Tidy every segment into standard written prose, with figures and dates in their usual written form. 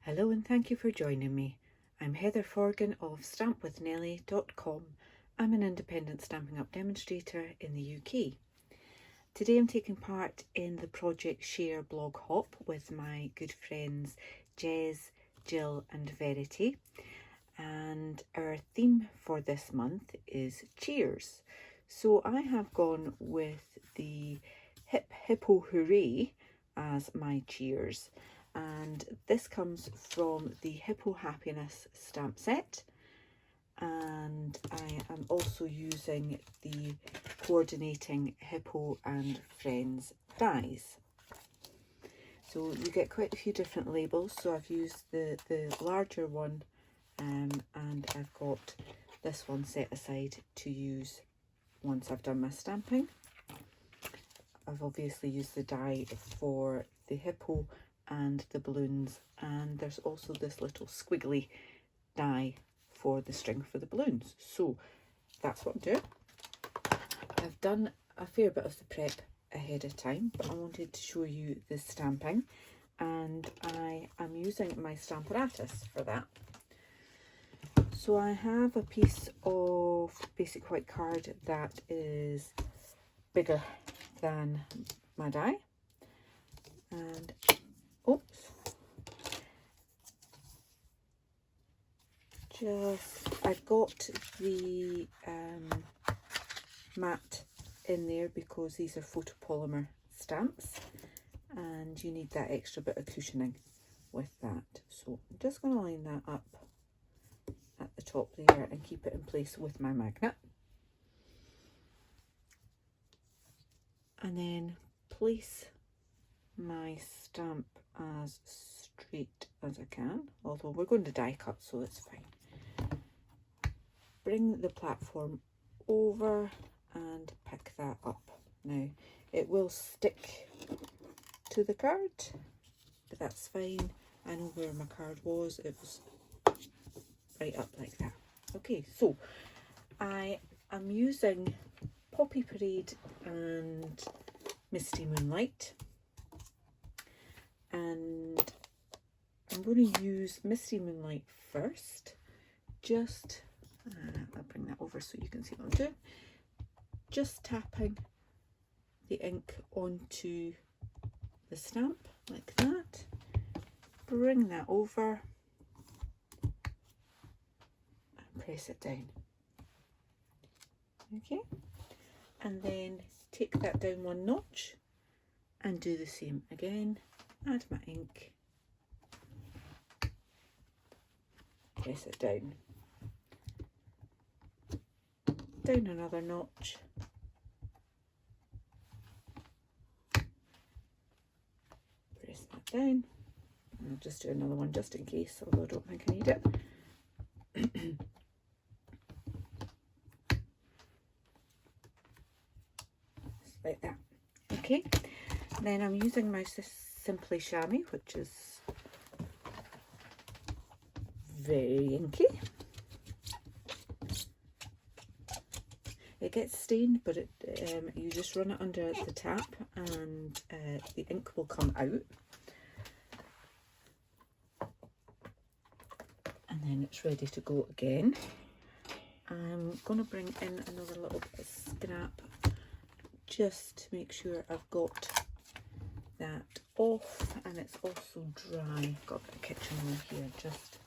Hello and thank you for joining me. I'm Heather Forgan of stampwithnellie.com. I'm an independent Stampin' Up demonstrator in the UK. Today I'm taking part in the Project Share blog hop with my good friends Jez, Jill and Verity. And our theme for this month is cheers. So I have gone with the Hippo Hooray as my cheers. And this comes from the Hippo Happiness stamp set, and I am also using the coordinating Hippo and Friends dies. So you get quite a few different labels, so I've used the larger one and I've got this one set aside to use once I've done my stamping. I've obviously used the die for the hippo and the balloons, and there's also this little squiggly die for the string for the balloons. So that's what I'm doing. I've done a fair bit of the prep ahead of time, but I wanted to show you the stamping, and I am using my Stamparatus for that. So I have a piece of basic white card that is bigger than my die, and I've got the mat in there because these are photopolymer stamps and you need that extra bit of cushioning with that. So I'm just going to line that up at the top there and keep it in place with my magnet. And then place my stamp as straight as I can, although we're going to die cut, so it's fine. Bring the platform over and pick that up. Now it will stick to the card, but that's fine. I know where my card was, it was right up like that. Okay, so I am using Poppy Parade and Misty Moonlight, and I'm going to use Misty Moonlight first. Just I'll bring that over so you can see what I'm doing. Just tapping the ink onto the stamp like that. Bring that over and press it down. Okay, and then take that down one notch and do the same again. Add my ink, press it down, down another notch, press that down. I'll just do another one just in case, although I don't think I need it. Like that. Okay, then I'm using my Simply Chamois, which is very inky. It gets stained, but you just run it under the tap and the ink will come out. And then it's ready to go again. I'm going to bring in another little bit of scrap just to make sure I've got that off and it's also dry. Got a bit of kitchen roll here, just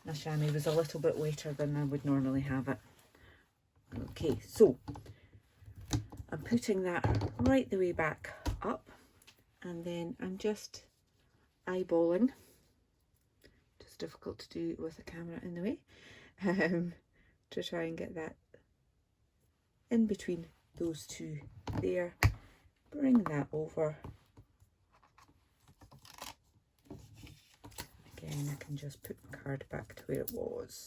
my chamois was a little bit wetter than I would normally have it. Okay, so I'm putting that right the way back up, and then I'm just eyeballing. Just difficult to do with the camera in the way, to try and get that in between those two there. Bring that over. Again, I can just put my card back to where it was.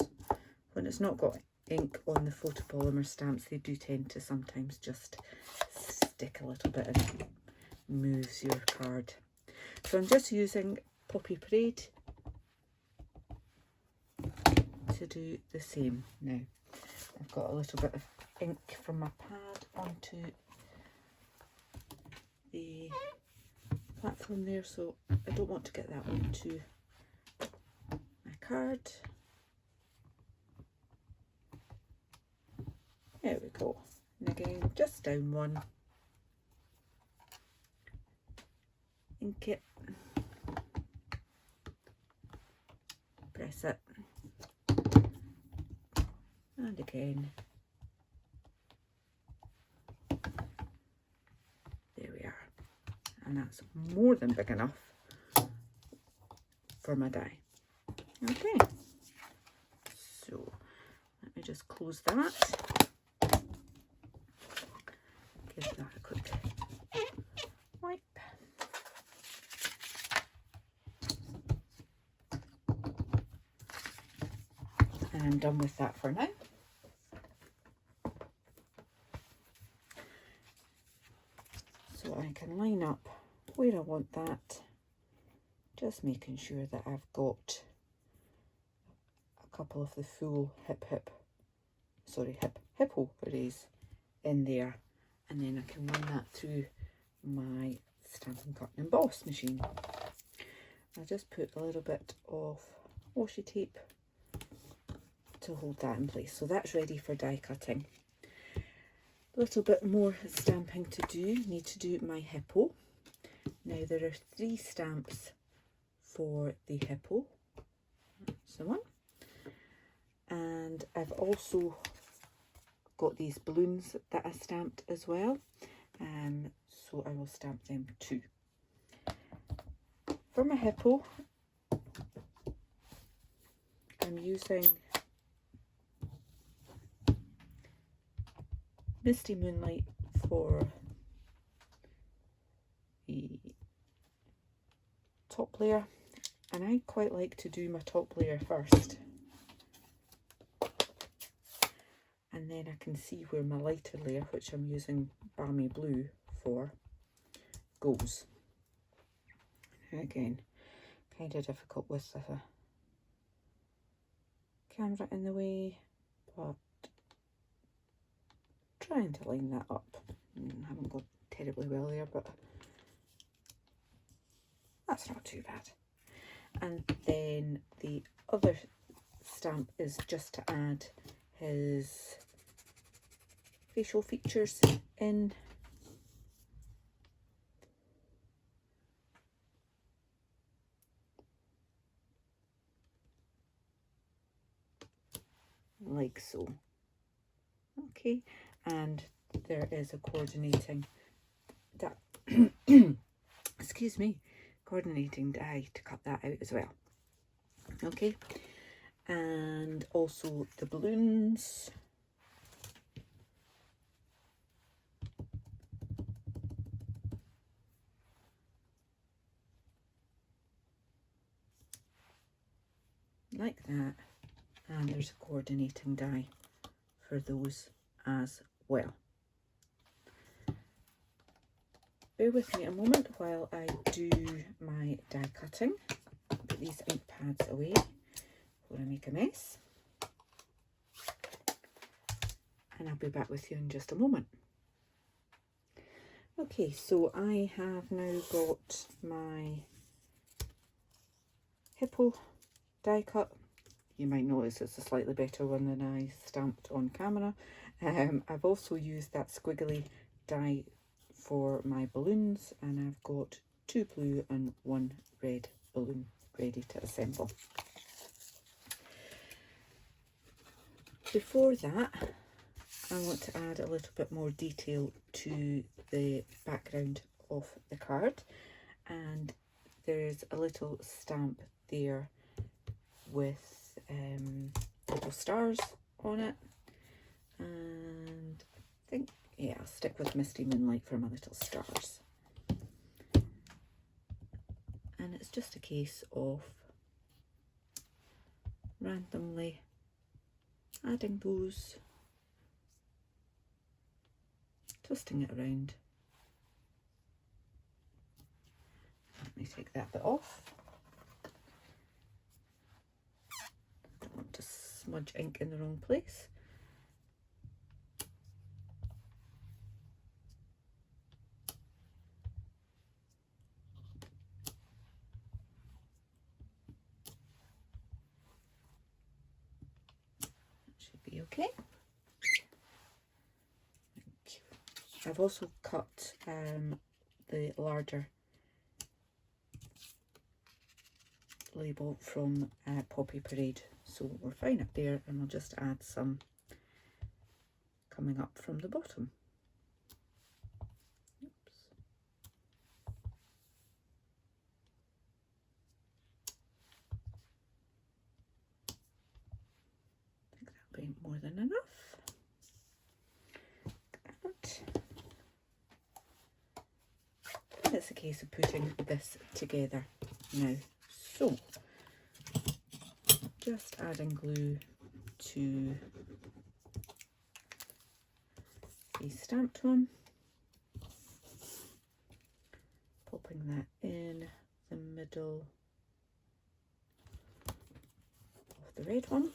When it's not got ink on the photopolymer stamps, they do tend to sometimes just stick a little bit and it moves your card. So I'm just using Poppy Parade to do the same. Now I've got a little bit of ink from my pad onto the platform there, so I don't want to get that one too card. There we go. And again, just down one. Ink it. Press it. And again. There we are. And that's more than big enough for my die. Okay. So let me just close that. Give that a quick wipe. And I'm done with that for now. So I can line up where I want that, just making sure that I've got a couple of the full Hippo Hoorays in there, and then I can run that through my Stampin' Cut and Emboss machine. I'll just put a little bit of washi tape to hold that in place. So that's ready for die cutting. A little bit more stamping to do. Need to do my hippo. Now there are 3 stamps for the hippo. That's the one. And I've also got these balloons that I stamped as well. So I will stamp them too. For my hippo, I'm using Misty Moonlight for the top layer, and I quite like to do my top layer first, and then I can see where my lighter layer, which I'm using Balmy Blue for, goes. Again, kind of difficult with the camera in the way, but trying to line that up. I haven't got terribly well there, but that's not too bad. And then the other stamp is just to add his facial features in. Like so. Okay, and there is a coordinating excuse me, coordinating die to cut that out as well. Okay, and also the balloons. Like that, and there's a coordinating die for those as well. Bear with me a moment while I do my die cutting. Put these ink pads away before I make a mess. And I'll be back with you in just a moment. Okay, so I have now got my hippo die cut. You might notice it's a slightly better one than I stamped on camera. I've also used that squiggly die for my balloons, and I've got 2 blue and 1 red balloon ready to assemble. Before that, I want to add a little bit more detail to the background of the card, and there's a little stamp there with little stars on it, and I think, yeah, I'll stick with Misty Moonlight for my little stars. And it's just a case of randomly adding those, twisting it around. Let me take that bit off. Don't want to smudge ink in the wrong place. be okay. I've also cut the larger label from Poppy Parade, so we're fine up there, and I'll just add some coming up from the bottom. Oops. I think that'll be more than enough. And it's a case of putting this together now. So just adding glue to the stamped one, popping that in the middle of the red one.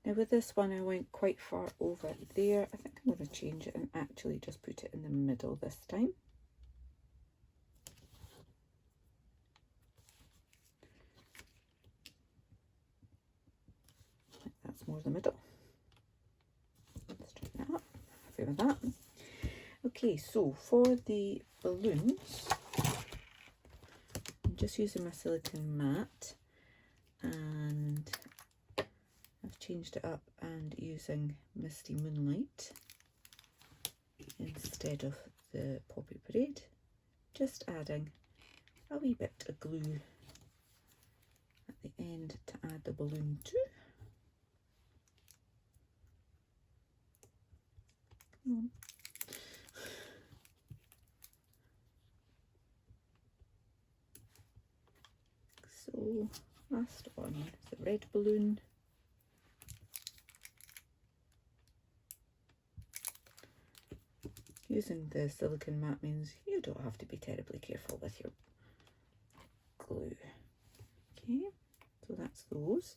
Now with this one I went quite far over there. I think I'm going to change it and actually just put it in the middle this time. I think that's more the middle. Let's try that up. Happy with that. Okay, so for the balloons, I'm just using my silicone mat, and I've changed it up and using Misty Moonlight instead of the Poppy Parade. Just adding a wee bit of glue at the end to add the balloon to. Come on. So last one is the red balloon. Using the silicone mat means you don't have to be terribly careful with your glue. Okay, so that's those.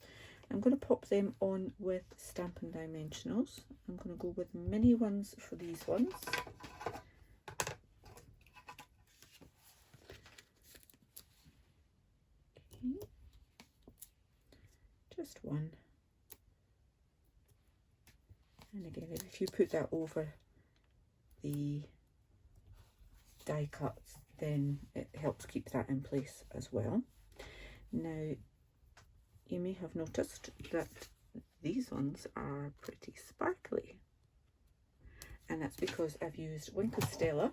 I'm going to pop them on with Stampin' Dimensionals. I'm going to go with mini ones for these ones. Okay, just one. And again, if you put that over the die cuts, then it helps keep that in place as well. Now you may have noticed that these ones are pretty sparkly, and that's because I've used Winkle Stella,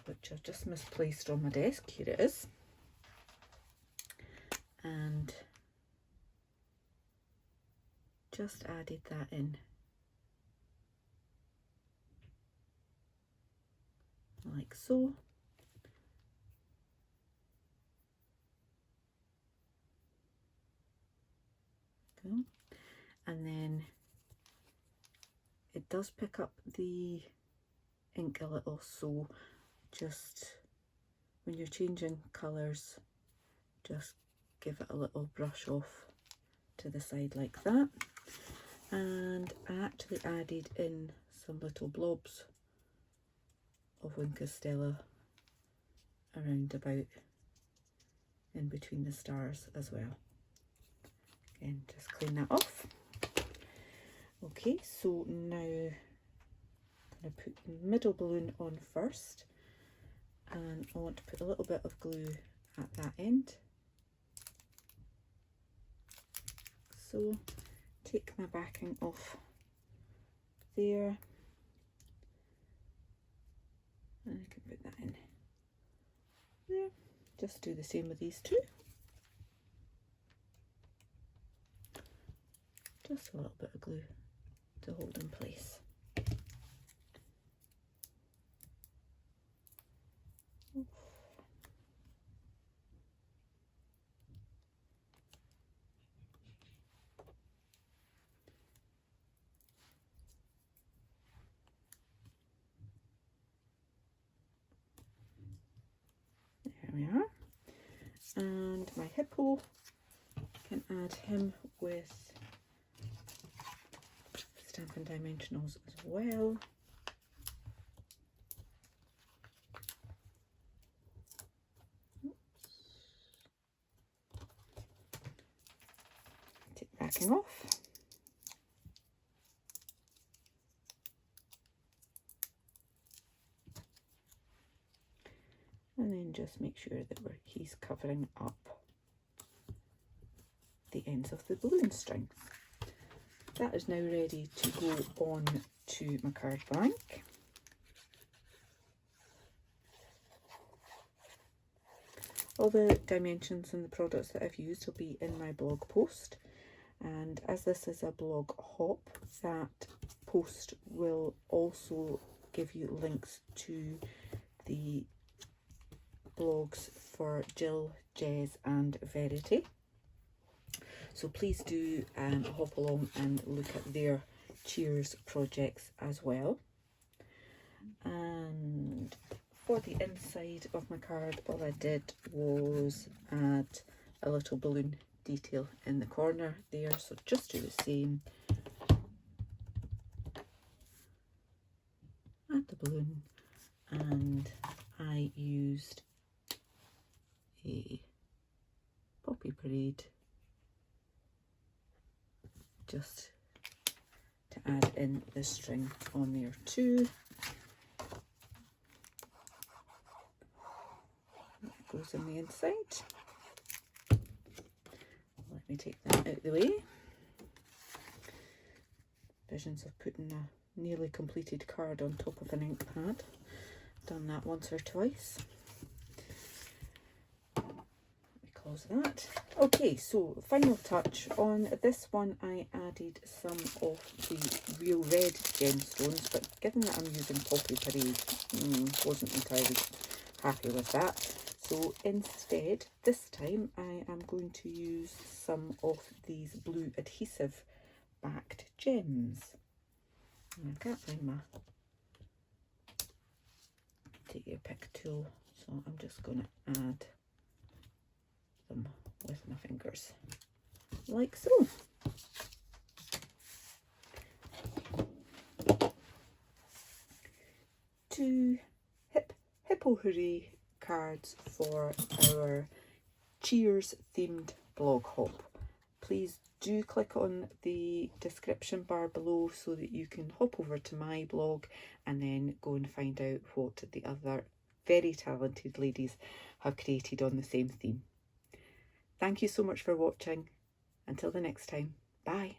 which I've just misplaced on my desk. Here it is, and just added that in like so. Go. And then it does pick up the ink a little, so just when you're changing colours, just give it a little brush off to the side like that. And I actually added in some little blobs of Winkle Stella around about in between the stars as well. Again, just clean that off. Okay, so now I'm going to put the middle balloon on first, and I want to put a little bit of glue at that end. So take my backing off there, and I can put that in there. Just do the same with these two. Just a little bit of glue to hold in place. There we are. And my hippo, can add him with Stampin' Dimensionals as well. Take the backing off. And then just make sure that he's covering up the ends of the balloon string. That is now ready to go on to my card blank. All the dimensions and the products that I've used will be in my blog post, and as this is a blog hop, that post will also give you links to the blogs for Jill, Jez and Verity. So please do hop along and look at their Cheers projects as well. And for the inside of my card, all I did was add a little balloon detail in the corner there. So just do the same. Add the balloon, and I used a poppy parade just to add in the string on there too. That goes on the inside. Let me take that out of the way. Visions of putting a nearly completed card on top of an ink pad. Done that once or twice. Close that. Okay, so final touch on this one, I added some of the real red gemstones, but given that I'm using Poppy Parade, wasn't entirely happy with that. So instead, this time I am going to use some of these blue adhesive backed gems. And I can't find my take your pick tool, so I'm just going to add them with my fingers like so. Two Hippo Hooray cards for our Cheers themed blog hop. Please do click on the description bar below so that you can hop over to my blog and then go and find out what the other very talented ladies have created on the same theme. Thank you so much for watching. Until the next time, bye.